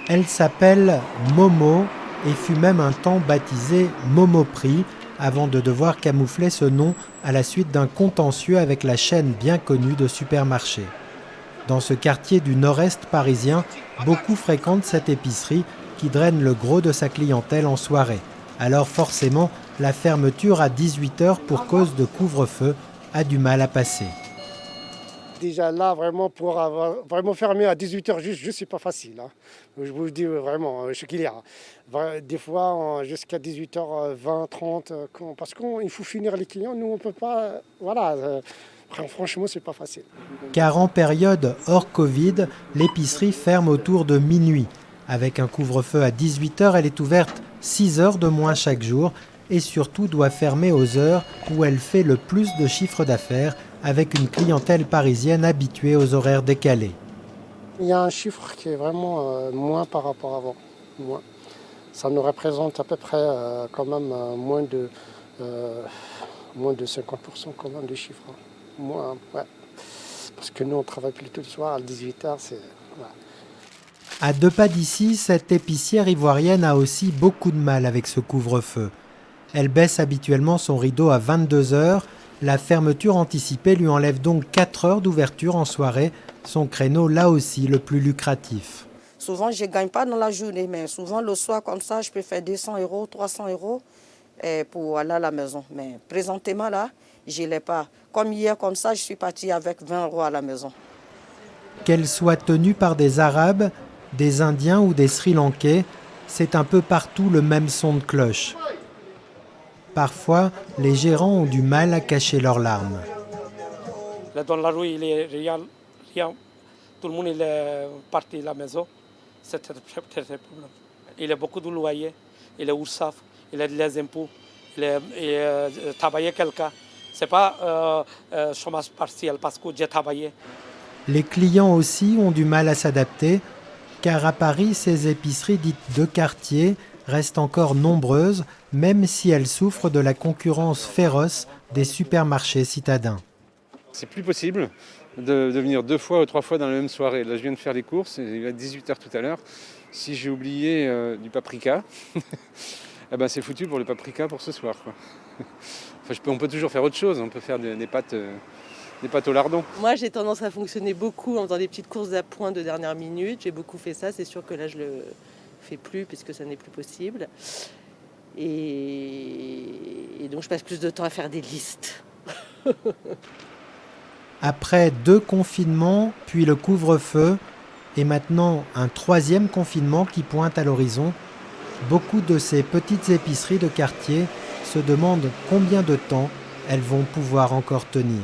Elle s'appelle Momo et fut même un temps baptisée Momoprix avant de devoir camoufler ce nom à la suite d'un contentieux avec la chaîne bien connue de supermarchés. Dans ce quartier du nord-est parisien, beaucoup fréquentent cette épicerie qui draine le gros de sa clientèle en soirée. Alors forcément, la fermeture à 18h pour cause de couvre-feu a du mal à passer. Déjà là, vraiment, pour avoir vraiment fermé à 18h juste, c'est pas facile. Hein. Je vous le dis vraiment, je suis client. Des fois, jusqu'à 18h20, 30, parce qu'il faut finir les clients, nous on peut pas. Voilà, franchement, c'est pas facile. Car en période hors Covid, l'épicerie ferme autour de minuit. Avec un couvre-feu à 18h, elle est ouverte 6 heures de moins chaque jour et surtout doit fermer aux heures où elle fait le plus de chiffre d'affaires avec une clientèle parisienne habituée aux horaires décalés. Il y a un chiffre qui est vraiment moins par rapport à avant. Moins. Ça nous représente à peu près quand même moins de 50% quand même de chiffres. Hein. Moins, ouais. Parce que nous, on travaille plutôt le soir à 18h. Ouais. À 2 pas d'ici, cette épicière ivoirienne a aussi beaucoup de mal avec ce couvre-feu. Elle baisse habituellement son rideau à 22h. La fermeture anticipée lui enlève donc 4 heures d'ouverture en soirée, son créneau là aussi le plus lucratif. Souvent, je ne gagne pas dans la journée, mais souvent le soir comme ça, je peux faire 200 €, 300 € pour aller à la maison. Mais présentement là, je ne l'ai pas. Comme hier, comme ça, je suis partie avec 20 € à la maison. Qu'elle soit tenue par des Arabes, des Indiens ou des Sri Lankais, c'est un peu partout le même son de cloche. Parfois, les gérants ont du mal à cacher leurs larmes. Là, dans la rue, il est rien. Tout le monde est parti à la maison. C'est un problème. Il y a beaucoup de loyers, il y a URSSAF, il y a des impôts, il y a travailler quelqu'un. Ce n'est pas chômage partiel parce que j'ai travaillé. Les clients aussi ont du mal à s'adapter, car à Paris, ces épiceries dites de quartier restent encore nombreuses, même si elles souffrent de la concurrence féroce des supermarchés citadins. C'est plus possible de venir 2 fois ou 3 fois dans la même soirée. Là, je viens de faire les courses, il est 18h tout à l'heure. Si j'ai oublié du paprika, eh ben, c'est foutu pour le paprika pour ce soir. Quoi. Enfin, on peut toujours faire autre chose, on peut faire des pâtes au lardon. Moi, j'ai tendance à fonctionner beaucoup en faisant des petites courses d'appoint de dernière minute. J'ai beaucoup fait ça, c'est sûr que là, je le fais plus puisque ça n'est plus possible. Et donc, je passe plus de temps à faire des listes. Après 2 confinements, puis le couvre-feu, et maintenant un 3e confinement qui pointe à l'horizon, beaucoup de ces petites épiceries de quartier se demandent combien de temps elles vont pouvoir encore tenir.